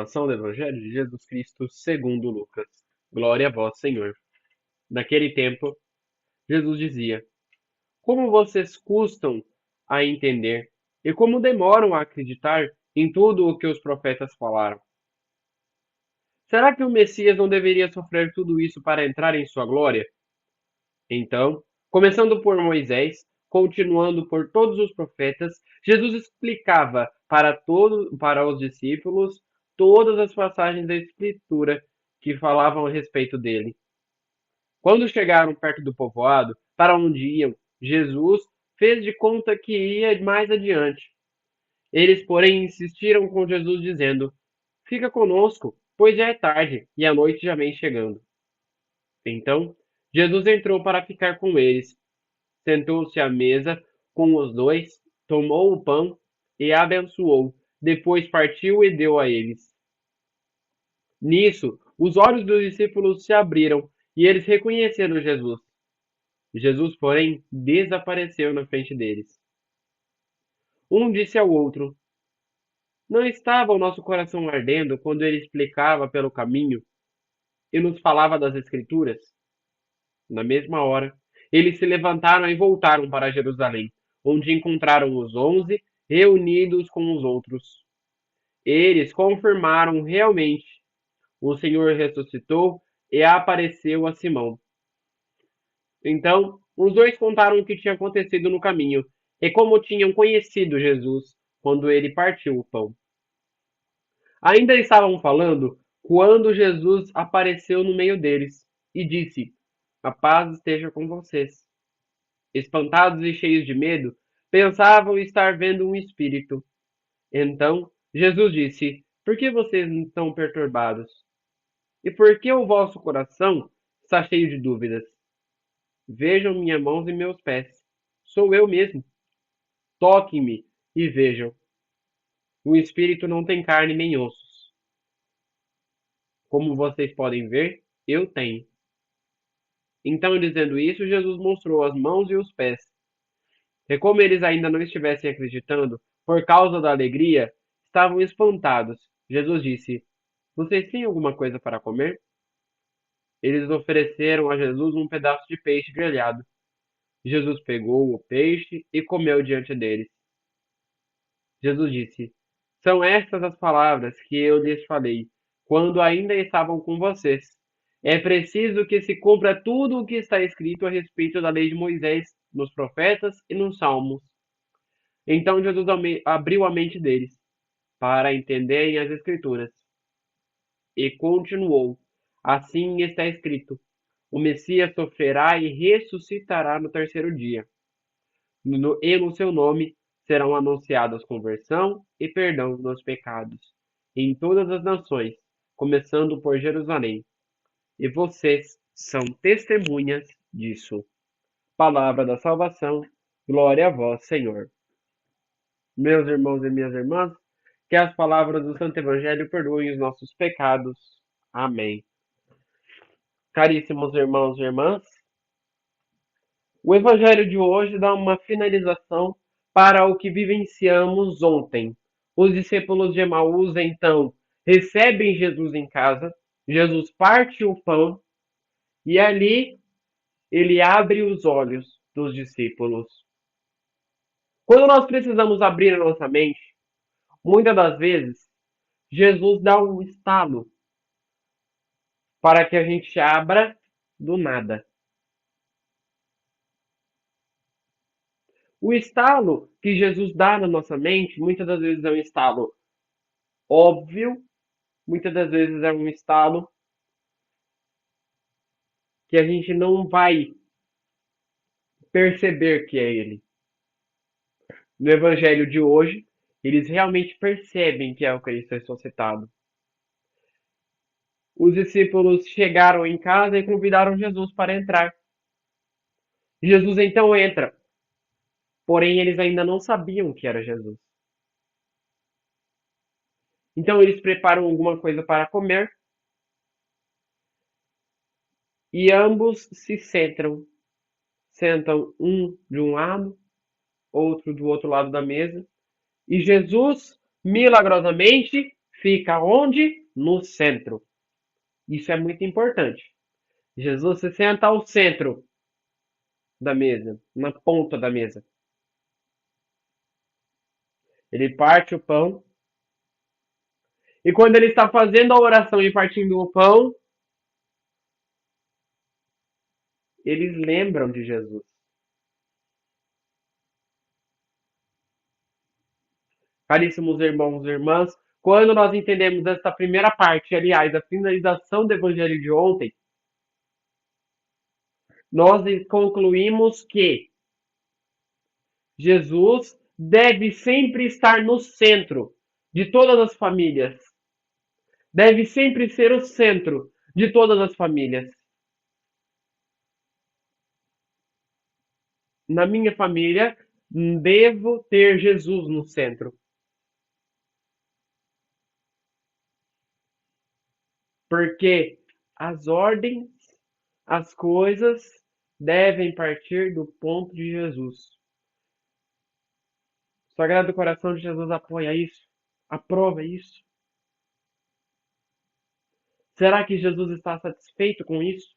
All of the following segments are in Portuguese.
Proclamação do Evangelho de Jesus Cristo segundo Lucas. Glória a vós, Senhor. Naquele tempo, Jesus dizia: Como vocês custam a entender e como demoram a acreditar em tudo o que os profetas falaram. Será que o Messias não deveria sofrer tudo isso para entrar em sua glória? Então, começando por Moisés, continuando por todos os profetas, Jesus explicava para os discípulos todas as passagens da Escritura que falavam a respeito dele. Quando chegaram perto do povoado, para onde iam, Jesus fez de conta que ia mais adiante. Eles, porém, insistiram com Jesus, dizendo: Fica conosco, pois já é tarde e a noite já vem chegando. Então, Jesus entrou para ficar com eles. Sentou-se à mesa com os dois, tomou o pão e abençoou. Depois partiu e deu a eles. Nisso, os olhos dos discípulos se abriram e eles reconheceram Jesus. Jesus, porém, desapareceu na frente deles. Um disse ao outro: Não estava o nosso coração ardendo quando ele explicava pelo caminho e nos falava das Escrituras? Na mesma hora, eles se levantaram e voltaram para Jerusalém, onde encontraram os 11 reunidos com os outros. Eles confirmaram realmente: o Senhor ressuscitou e apareceu a Simão. Então, os dois contaram o que tinha acontecido no caminho e como tinham conhecido Jesus quando ele partiu o pão. Ainda estavam falando quando Jesus apareceu no meio deles e disse: A paz esteja com vocês. Espantados e cheios de medo, pensavam estar vendo um espírito. Então Jesus disse: Por que vocês estão perturbados? E por que o vosso coração está cheio de dúvidas? Vejam minhas mãos e meus pés. Sou eu mesmo. Toquem-me e vejam. O espírito não tem carne nem ossos. Como vocês podem ver, eu tenho. Então, dizendo isso, Jesus mostrou as mãos e os pés. E como eles ainda não estivessem acreditando, por causa da alegria, estavam espantados. Jesus disse: Vocês têm alguma coisa para comer? Eles ofereceram a Jesus um pedaço de peixe grelhado. Jesus pegou o peixe e comeu diante deles. Jesus disse: São estas as palavras que eu lhes falei, quando ainda estavam com vocês. É preciso que se cumpra tudo o que está escrito a respeito da lei de Moisés, nos profetas e nos salmos. Então Jesus abriu a mente deles, para entenderem as Escrituras. E continuou: Assim está escrito: O Messias sofrerá e ressuscitará no terceiro dia. E no seu nome serão anunciadas conversão e perdão dos pecados em todas as nações, começando por Jerusalém. E vocês são testemunhas disso. Palavra da salvação, glória a vós, Senhor. Meus irmãos e minhas irmãs, que as palavras do Santo Evangelho perdoem os nossos pecados. Amém. Caríssimos irmãos e irmãs, o Evangelho de hoje dá uma finalização para o que vivenciamos ontem. Os discípulos de Emaús, então, recebem Jesus em casa, Jesus parte o pão e ali ele abre os olhos dos discípulos. Quando nós precisamos abrir a nossa mente, muitas das vezes, Jesus dá um estalo para que a gente abra do nada. O estalo que Jesus dá na nossa mente, muitas das vezes é um estalo óbvio, muitas das vezes é um estalo que a gente não vai perceber que é ele. No evangelho de hoje, eles realmente percebem que é o Cristo ressuscitado. Os discípulos chegaram em casa e convidaram Jesus para entrar. Jesus então entra, porém eles ainda não sabiam que era Jesus. Então eles preparam alguma coisa para comer e ambos se sentam. Sentam um de um lado, outro do outro lado da mesa, e Jesus milagrosamente fica onde? No centro. Isso é muito importante. Jesus se senta ao centro da mesa, na ponta da mesa. Ele parte o pão. E quando ele está fazendo a oração e partindo o pão, eles lembram de Jesus. Caríssimos irmãos e irmãs, quando nós entendemos esta primeira parte, aliás, a finalização do evangelho de ontem, nós concluímos que Jesus deve sempre estar no centro de todas as famílias. Deve sempre ser o centro de todas as famílias. Na minha família, devo ter Jesus no centro. Porque as ordens, as coisas devem partir do ponto de Jesus. O Sagrado Coração de Jesus apoia isso, aprova isso. Será que Jesus está satisfeito com isso?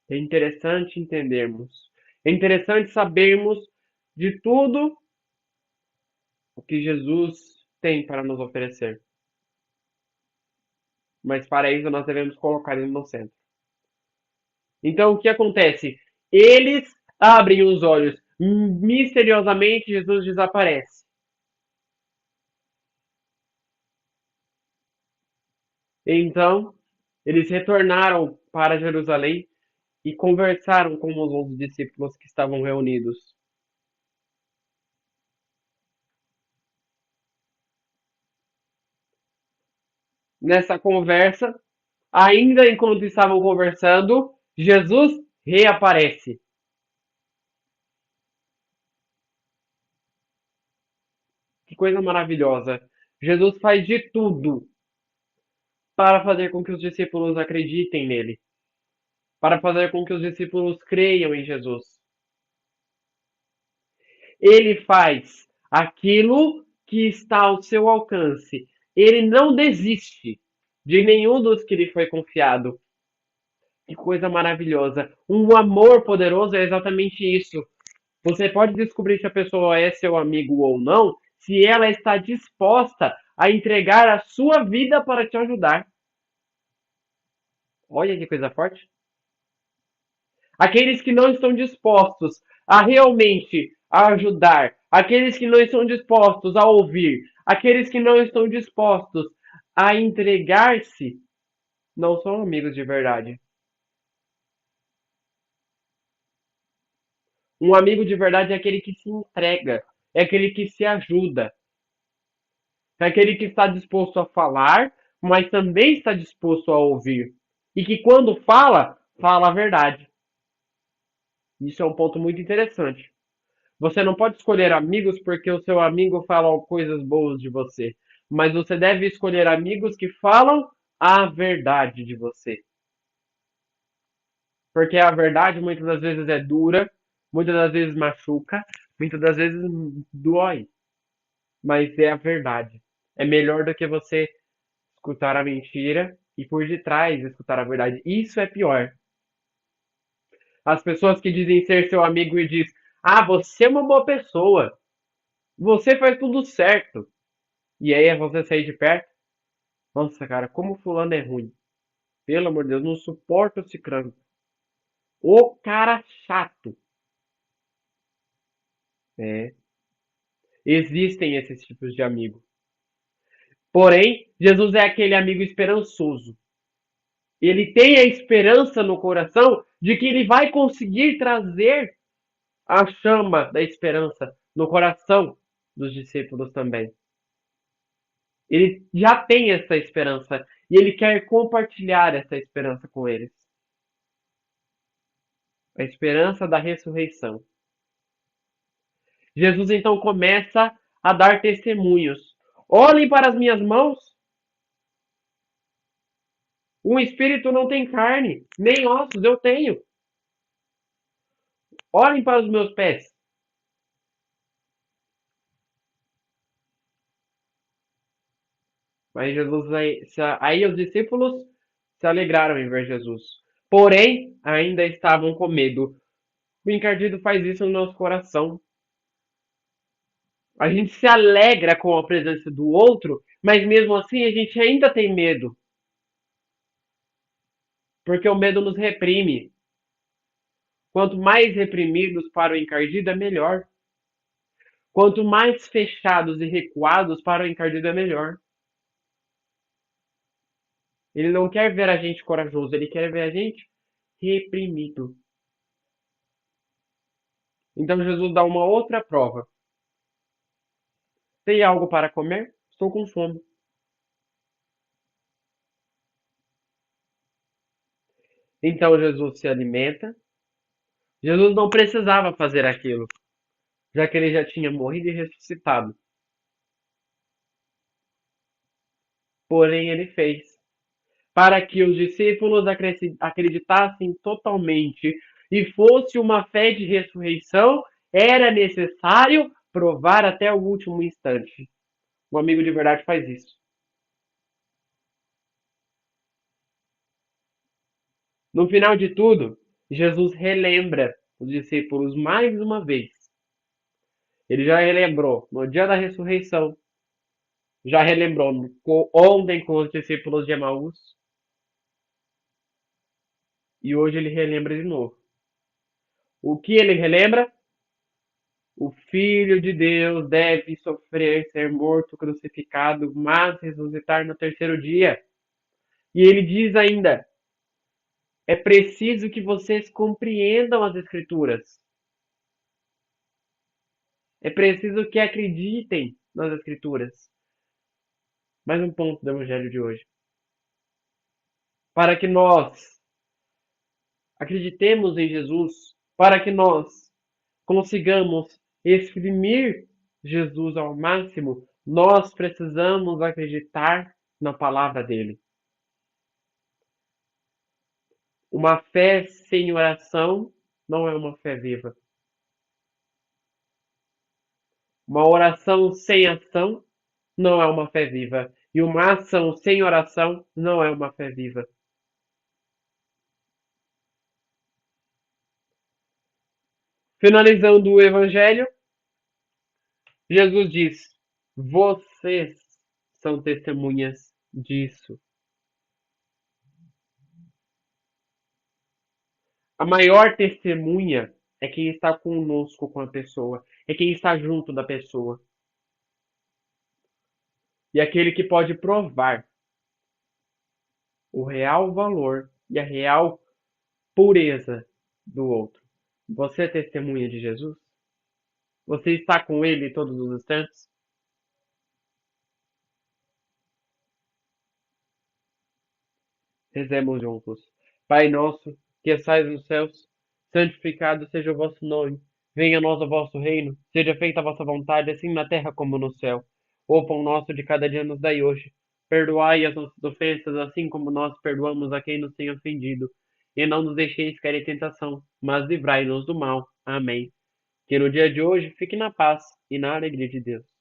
É interessante entendermos. É interessante sabermos de tudo o que Jesus tem para nos oferecer. Mas para isso nós devemos colocar ele no centro. Então o que acontece? Eles abrem os olhos. Misteriosamente Jesus desaparece. Então eles retornaram para Jerusalém e conversaram com os outros discípulos que estavam reunidos. Nessa conversa, ainda enquanto estavam conversando, Jesus reaparece. Que coisa maravilhosa! Jesus faz de tudo para fazer com que os discípulos acreditem nele, para fazer com que os discípulos creiam em Jesus. Ele faz aquilo que está ao seu alcance. Ele não desiste de nenhum dos que lhe foi confiado. Que coisa maravilhosa. Um amor poderoso é exatamente isso. Você pode descobrir se a pessoa é seu amigo ou não, se ela está disposta a entregar a sua vida para te ajudar. Olha que coisa forte. Aqueles que não estão dispostos a realmente ajudar, aqueles que não estão dispostos a ouvir, aqueles que não estão dispostos a entregar-se, não são amigos de verdade. Um amigo de verdade é aquele que se entrega, é aquele que se ajuda, é aquele que está disposto a falar, mas também está disposto a ouvir. E que quando fala, fala a verdade. Isso é um ponto muito interessante. Você não pode escolher amigos porque o seu amigo fala coisas boas de você, mas você deve escolher amigos que falam a verdade de você. Porque a verdade muitas das vezes é dura, muitas das vezes machuca, muitas das vezes dói, mas é a verdade. É melhor do que você escutar a mentira e por detrás escutar a verdade. Isso é pior. As pessoas que dizem ser seu amigo e diz: "Ah, você é uma boa pessoa. Você faz tudo certo." E aí é você sair de perto. Nossa, cara, como fulano é ruim. Pelo amor de Deus, não suporto esse crânio. O cara chato. É, existem esses tipos de amigo. Porém, Jesus é aquele amigo esperançoso. Ele tem a esperança no coração de que ele vai conseguir trazer a chama da esperança no coração dos discípulos também. Ele já tem essa esperança e ele quer compartilhar essa esperança com eles. A esperança da ressurreição. Jesus então começa a dar testemunhos. Olhem para as minhas mãos. Um espírito não tem carne, nem ossos eu tenho. Olhem para os meus pés. Mas aí os discípulos se alegraram em ver Jesus. Porém, ainda estavam com medo. O encardido faz isso no nosso coração. A gente se alegra com a presença do outro, mas mesmo assim a gente ainda tem medo, porque o medo nos reprime. Quanto mais reprimidos para o encardido, é melhor. Quanto mais fechados e recuados para o encardido, é melhor. Ele não quer ver a gente corajoso, ele quer ver a gente reprimido. Então Jesus dá uma outra prova. Tem algo para comer? Estou com fome. Então Jesus se alimenta. Jesus não precisava fazer aquilo, já que ele já tinha morrido e ressuscitado. Porém, ele fez. Para que os discípulos acreditassem totalmente e fosse uma fé de ressurreição, era necessário provar até o último instante. Um amigo de verdade faz isso. No final de tudo, Jesus relembra os discípulos mais uma vez. Ele já relembrou no dia da ressurreição, já relembrou ontem com os discípulos de Emaús, e hoje ele relembra de novo. O que ele relembra? O Filho de Deus deve sofrer, ser morto, crucificado, mas ressuscitar no terceiro dia. E ele diz ainda: é preciso que vocês compreendam as Escrituras. É preciso que acreditem nas Escrituras. Mais um ponto do Evangelho de hoje. Para que nós acreditemos em Jesus, para que nós consigamos exprimir Jesus ao máximo, nós precisamos acreditar na palavra dele. Uma fé sem oração não é uma fé viva. Uma oração sem ação não é uma fé viva. E uma ação sem oração não é uma fé viva. Finalizando o Evangelho, Jesus diz: vocês são testemunhas disso. A maior testemunha é quem está conosco com a pessoa, é quem está junto da pessoa. E aquele que pode provar o real valor e a real pureza do outro. Você é testemunha de Jesus? Você está com ele em todos os instantes? Rezemos juntos. Pai nosso, que estais nos céus, santificado seja o vosso nome. Venha a nós o vosso reino. Seja feita a vossa vontade, assim na terra como no céu. O pão nosso de cada dia nos dai hoje. Perdoai as nossas ofensas, assim como nós perdoamos a quem nos tem ofendido. E não nos deixeis cair em tentação, mas livrai-nos do mal. Amém. Que no dia de hoje fique na paz e na alegria de Deus.